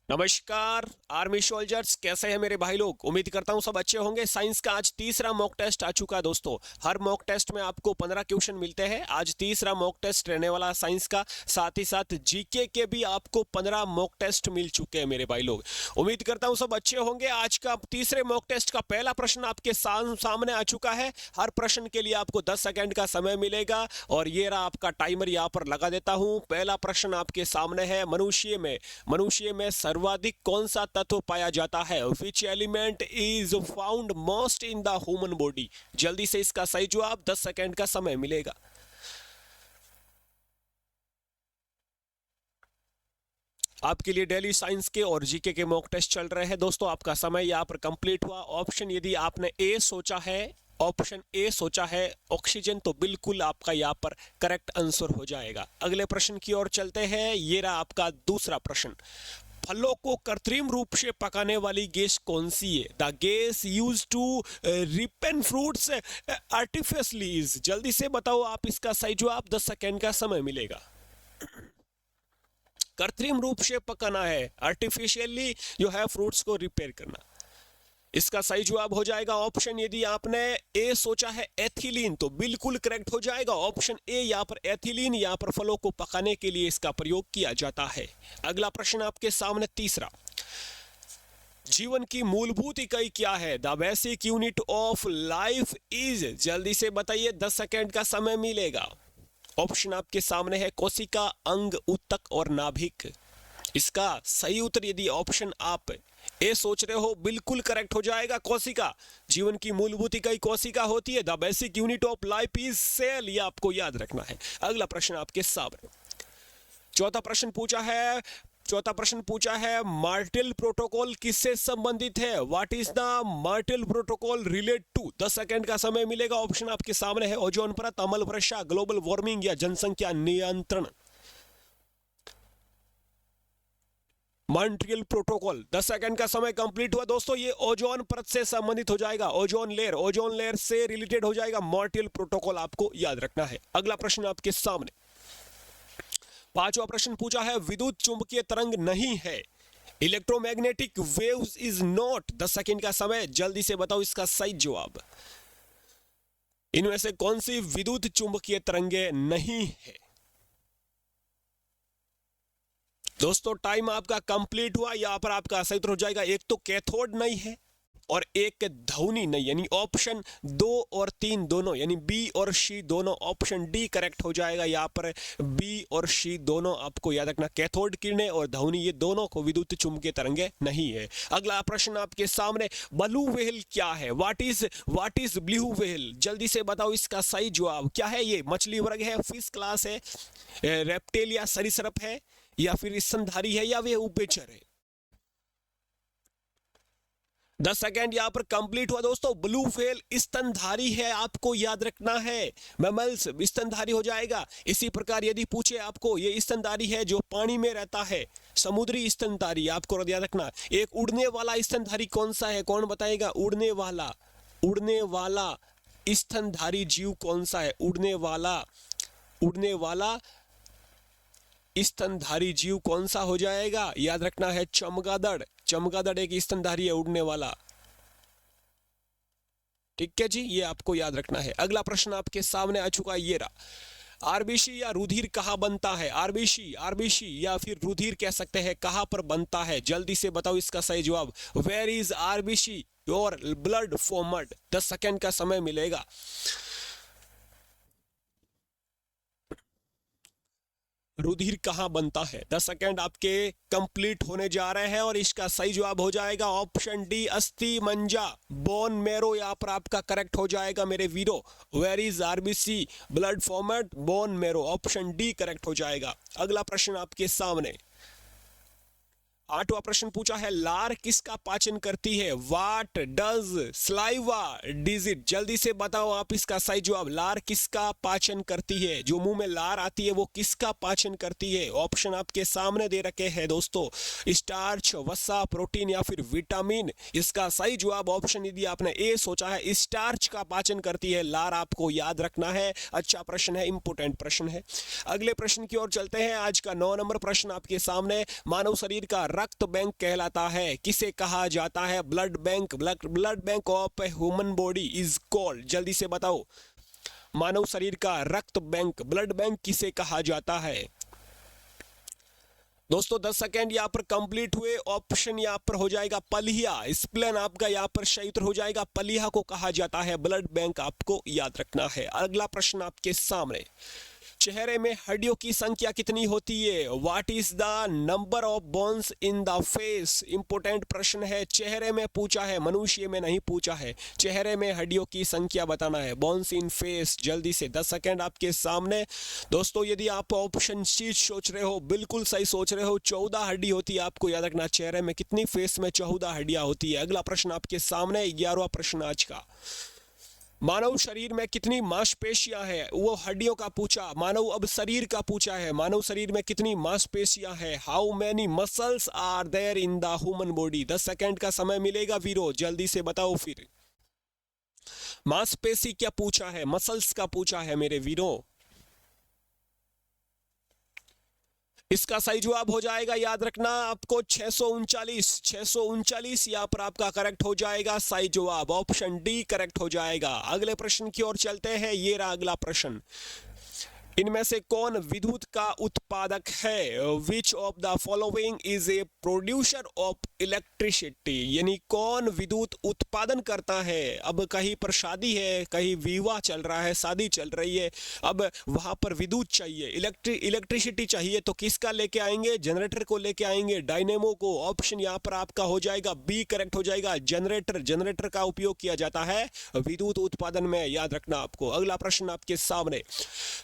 नमस्कार army soldiers, कैसे हैं मेरे भाई लोग। उम्मीद करता हूं सब अच्छे होंगे। साइंस का आज तीसरा मॉक टेस्ट आ चुका है दोस्तों। हर मॉक टेस्ट में आपको 15 क्वेश्चन मिलते हैं। आज तीसरा मॉक टेस्ट रहने वाला है साइंस का। साथ ही साथ जीके के भी आपको 15 मॉक टेस्ट मिल चुके हैं मेरे भाई लोग। उम्मीद करता हूं सब अच्छे होंगे। आज का तीसरे मॉक टेस्ट का पहला प्रश्न आपके सामने आ चुका है। हर प्रश्न के लिए आपको 10 सेकेंड का समय मिलेगा और ये रहा आपका टाइमर, यहाँ पर लगा देता हूं। पहला प्रश्न आपके सामने है, मनुष्य में सर्वाधिक कौन सा तत्व पाया जाता है? Which element is found most in the human body? जल्दी से इसका सही जवाब, 10 सेकेंड का समय मिलेगा। आपके लिए डेली साइंस के और जीके के मॉक टेस्ट चल रहे हैं दोस्तों। आपका समय यहाँ पर कंप्लीट हुआ। ऑप्शन यदि आपने ए सोचा है, ऑप्शन ए सोचा है ऑक्सीजन, तो बिल्कुल आपका यहाँ पर करेक्ट आंसर हो जाएगा। अगले प्रश्न की ओर चलते हैं। ये रहा आपका दूसरा प्रश्न। फलों को कृत्रिम रूप से पकाने वाली गैस कौन सी है? The gas use to ripen fruits artificially is. जल्दी से बताओ आप इसका सही जवाब, 10 सेकेंड का समय मिलेगा। कृत्रिम रूप से पकाना है, आर्टिफिशियली जो है फ्रूट्स को रिपेयर करना। इसका सही जवाब हो जाएगा ऑप्शन, यदि आपने ए सोचा है एथिलीन, तो बिल्कुल करेक्ट हो जाएगा ऑप्शन ए। यहाँ पर एथिलीन, यहाँ पर फलों को पकाने के लिए इसका प्रयोग किया जाता है। अगला प्रश्न आपके सामने तीसरा। जीवन की मूलभूत इकाई क्या है? The basic unit of life is. जल्दी से बताइए, 10 सेकेंड का समय मिलेगा। ऑप्शन आपके सामने है कोशिका, अंग, ऊतक और नाभिक। इसका सही उत्तर, यदि ऑप्शन आप ए सोच रहे हो, बिल्कुल करेक्ट हो जाएगा कोशिका। जीवन की मूलभूत इकाई कोशिका होती है। The basic unit of life is cell, ये आपको याद रखना है। अगला प्रश्न आपके सामने चौथा प्रश्न पूछा है मार्टेल प्रोटोकॉल किससे संबंधित है? What is the Montreal protocol relate to? 10 second का समय मिलेगा। ऑप्शन आपके सामने है ओजोन परत, अम्ल वर्षा, ग्लोबल वार्मिंग या जनसंख्या नियंत्रण। मॉन्ट्रियल प्रोटोकॉल, 10 सेकंड का समय कंप्लीट हुआ दोस्तों। ये ओजोन परत से संबंधित हो जाएगा, ओजोन लेयर से रिलेटेड हो जाएगा। मॉन्ट्रियल प्रोटोकॉल आपको याद रखना है। अगला प्रश्न आपके सामने, पांचवा प्रश्न पूछा है विद्युत चुंबकीय तरंग नहीं है। Electromagnetic waves is not. 10 second का समय, जल्दी से बताओ इसका सही जवाब। इनमें से कौन सी विद्युत चुंबकीय तरंगे नहीं है? दोस्तों टाइम आपका कंप्लीट हुआ। यहां पर आपका सही उत्तर हो जाएगा, एक तो कैथोड नहीं है और एक ध्वनि नहीं, यानी ऑप्शन 2 और 3 दोनों, यानी बी और सी दोनों। ऑप्शन डी करेक्ट हो जाएगा। यहाँ पर बी और सी दोनों आपको याद रखना। कैथोड किरणें और ध्वनि, ये दोनों को विद्युत चुंबकीय तरंगे नहीं है। अगला प्रश्न आपके सामने, ब्लू व्हेल क्या है? What is blue whale? जल्दी से बताओ इसका सही जवाब क्या है। ये मछली वर्ग है, फिश क्लास है, रेप्टेल या सरीसृप है, या फिर स्तनधारी है, या वे उभयचर है? 10 सेकेंड यहाँ पर कंप्लीट हुआ दोस्तों। ब्लू व्हेल स्तनधारी है, आपको याद रखना है। मैमल्स स्तनधारी हो जाएगा। इसी प्रकार यदि पूछे आपको, ये स्तनधारी है जो पानी में रहता है, समुद्री स्तनधारी, आपको याद रखना। एक उड़ने वाला स्तनधारी कौन सा है? कौन बताएगा? उड़ने वाला स्तनधारी जीव कौन सा है? उड़ने वाला स्तनधारी जीव कौन सा हो जाएगा? याद रखना है चमगादड़ एक स्तनधारी है, उड़ने वाला। ठीक है जी, ये आपको याद रखना है। अगला प्रश्न आपके सामने आ चुका है, ये रहा। आरबीसी या रुधिर कहाँ बनता है? आरबीसी या फिर रुधिर कह सकते हैं, कहाँ पर बनता है? जल्दी से बताओ इसका सही जवाब। Where is RBC your blood formed? 10 second का समय मिलेगा। रुधिर कहाँ बनता है? 10 सेकेंड आपके कंप्लीट होने जा रहे हैं और इसका सही जवाब हो जाएगा ऑप्शन डी, अस्थि मंजा, बोन मेरो। यहाँ पर आपका करेक्ट हो जाएगा मेरे वीरो। Where is RBC blood formed? Bone marrow, option D correct हो जाएगा। अगला प्रश्न आपके सामने, आठवां प्रश्न पूछा है लार किसका पाचन करती है? What does saliva digit? जल्दी से बताओ आप इसका सही जवाब। लार किसका पाचन करती है? जो मुंह में लार आती है वो किसका पाचन करती है? ऑप्शन आपके सामने दे रखे हैं दोस्तों, स्टार्च, वसा, प्रोटीन या फिर विटामिन। इसका सही जवाब ऑप्शन, यदि आपने ए सोचा है, स्टार्च का पाचन करती है लार, आपको याद रखना है। अच्छा प्रश्न है, इंपोर्टेंट प्रश्न है। अगले प्रश्न की ओर चलते हैं। आज का 9 नंबर प्रश्न आपके सामने, मानव शरीर का रक्त बैंक कहलाता है? किसे कहा जाता है? Blood bank. Blood bank of a human body is called, जल्दी से बताओ। मानव शरीर का रक्त बैंक, ब्लड बैंक किसे कहा जाता है? दोस्तों 10 सेकेंड यहाँ पर कंप्लीट हुए। ऑप्शन यहाँ पर हो जाएगा पलिया। स्प्लेन आपका यहाँ पर सही उत्तर हो जाएगा। पलिया को कहा जाता है ब्लड बैंक, आपको याद रखना है। अगला प्रश्न आपके सामने, चेहरे में हड्डियों की संख्या कितनी होती है? What is the number of bones in the face? Important प्रश्न है, चेहरे में पूछा है, मनुष्य में नहीं पूछा है। चेहरे में हड्डियों की संख्या बताना है, बोन्स इन फेस। जल्दी से 10 सेकेंड आपके सामने। दोस्तों यदि आप ऑप्शन सी सोच रहे हो, बिल्कुल सही सोच रहे हो। 14 हड्डी होती है, आपको याद रखना। चेहरे में कितनी? फेस में 14 हड्डियां होती है। अगला प्रश्न आपके सामने, 11वां प्रश्न आज का। मानव शरीर में कितनी मांसपेशियां हैं? वो हड्डियों का पूछा, मानव अब शरीर का पूछा है। मानव शरीर में कितनी मांसपेशियां हैं? How many muscles are there in the human body? 10 second का समय मिलेगा वीरो, जल्दी से बताओ। फिर मांसपेशी क्या पूछा है? मसल्स का पूछा है मेरे वीरों। इसका सही जवाब हो जाएगा, याद रखना आपको, 639 यहाँ पर आपका करेक्ट हो जाएगा। सही जवाब ऑप्शन डी करेक्ट हो जाएगा। अगले प्रश्न की ओर चलते हैं। ये रहा अगला प्रश्न, इनमें से कौन विद्युत का उत्पादक है? विच of the following is a producer of electricity? यानी कौन विद्युत उत्पादन करता है? अब कहीं पर शादी है, कहीं विवाह चल रहा है, शादी चल रही है, अब वहां पर विद्युत चाहिए, इलेक्ट्रिसिटी चाहिए, तो किसका लेके आएंगे? जनरेटर को लेके आएंगे, डायनेमो को। ऑप्शन यहाँ पर आपका हो जाएगा बी करेक्ट हो जाएगा। जनरेटर का उपयोग किया जाता है विद्युत उत्पादन में, याद रखना आपको। अगला प्रश्न आपके सामने,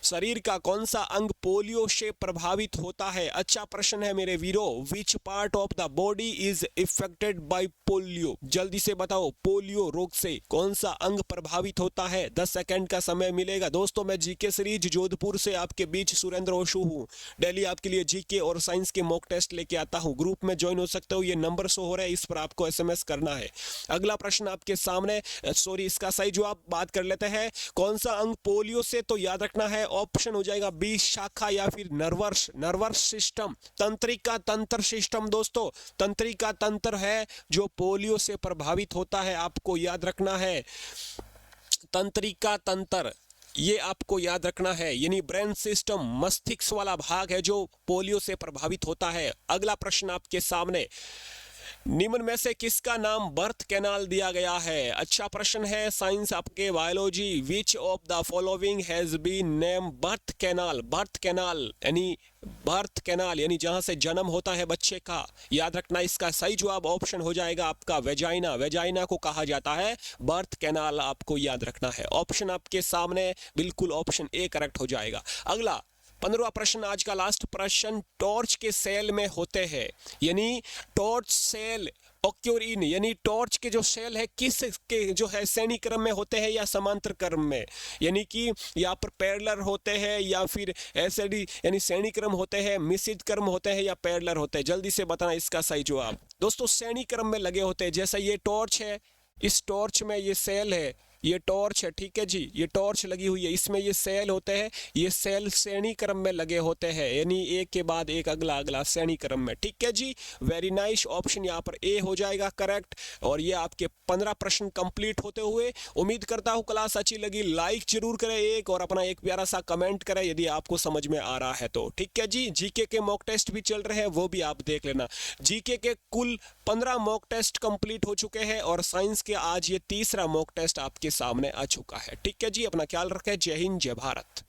शरीर का कौन सा अंग पोलियो से प्रभावित होता है? अच्छा प्रश्न है मेरे वीरो। Which part of the body is affected by polio? जल्दी से बताओ, पोलियो रोग से कौन सा अंग प्रभावित होता है? 10 सेकंड का समय मिलेगा। दोस्तों मैं जीके सीरीज जोधपुर से आपके बीच सुरेंद्र ओशु हूँ। डेली आपके लिए जीके और साइंस के मॉक टेस्ट लेके आता हूँ। ग्रुप में ज्वाइन हो सकते हो, ये नंबर शो हो रहा है, इस पर आपको एसएमएस करना है। अगला प्रश्न आपके सामने, सॉरी इसका सही जवाब बात कर लेते हैं। कौन सा अंग पोलियो से? तो याद रखना है ऑप्शन हो जाएगा बी शाखा या फिर नर्वस सिस्टम, तंत्रिका तंत्र सिस्टम। दोस्तों तंत्रिका तंत्र है जो पोलियो से प्रभावित होता है, आपको याद रखना है। तंत्रिका तंत्र ये आपको याद रखना है, यानी ब्रेन सिस्टम, मस्तिष्क वाला भाग है जो पोलियो से प्रभावित होता है। अगला प्रश्न आपके सामने, निम्न में से किसका नाम बर्थ कैनाल दिया गया है? अच्छा प्रश्न है, साइंस आपके biology. Which of the following has been name birth canal? Birth canal यानी जहां से जन्म होता है बच्चे का, याद रखना। इसका सही जवाब ऑप्शन हो जाएगा आपका वेजाइना। वेजाइना को कहा जाता है बर्थ कैनाल, आपको याद रखना है। ऑप्शन आपके सामने बिल्कुल ऑप्शन ए करेक्ट हो जाएगा। अगला 15वां प्रश्न आज का लास्ट प्रश्न, टॉर्च के सेल में होते हैं, यानी टॉर्च सेल ऑक्योर इन, यानी टॉर्च के जो सेल है किस के जो है श्रेणी क्रम में होते हैं या समांतर क्रम में? यानी कि यहाँ पर पैरेलल होते हैं या फिर एसडी यानी श्रेणी क्रम होते हैं, मिश्रित क्रम होते हैं या पैरेलल होते हैं? जल्दी से बताना इसका सही जवाब। दोस्तों श्रेणी क्रम में लगे होते हैं। जैसा ये टॉर्च है, इस टॉर्च में ये सेल है, ये टॉर्च है, ठीक है जी, ये टॉर्च लगी हुई है, इसमें ये सेल होते हैं, ये सेल श्रेणी क्रम में लगे होते हैं, यानी एक के बाद एक अगला अगला श्रेणी क्रम में, ठीक है जी। वेरी नाइस, ऑप्शन यहाँ पर ए हो जाएगा करेक्ट। और ये आपके 15 प्रश्न कंप्लीट होते हुए, उम्मीद करता हूँ क्लास अच्छी लगी। लाइक जरूर करें एक, और अपना एक प्यारा सा कमेंट करें यदि आपको समझ में आ रहा है तो, ठीक है जी। जीके के मॉक टेस्ट भी चल रहे हैं, वो भी आप देख लेना। जीके के कुल 15 मॉक टेस्ट कंप्लीट हो चुके हैं और साइंस के आज ये तीसरा मॉक टेस्ट आपके सामने आ चुका है, ठीक है जी। अपना ख्याल रखें। जय हिंद, जय भारत।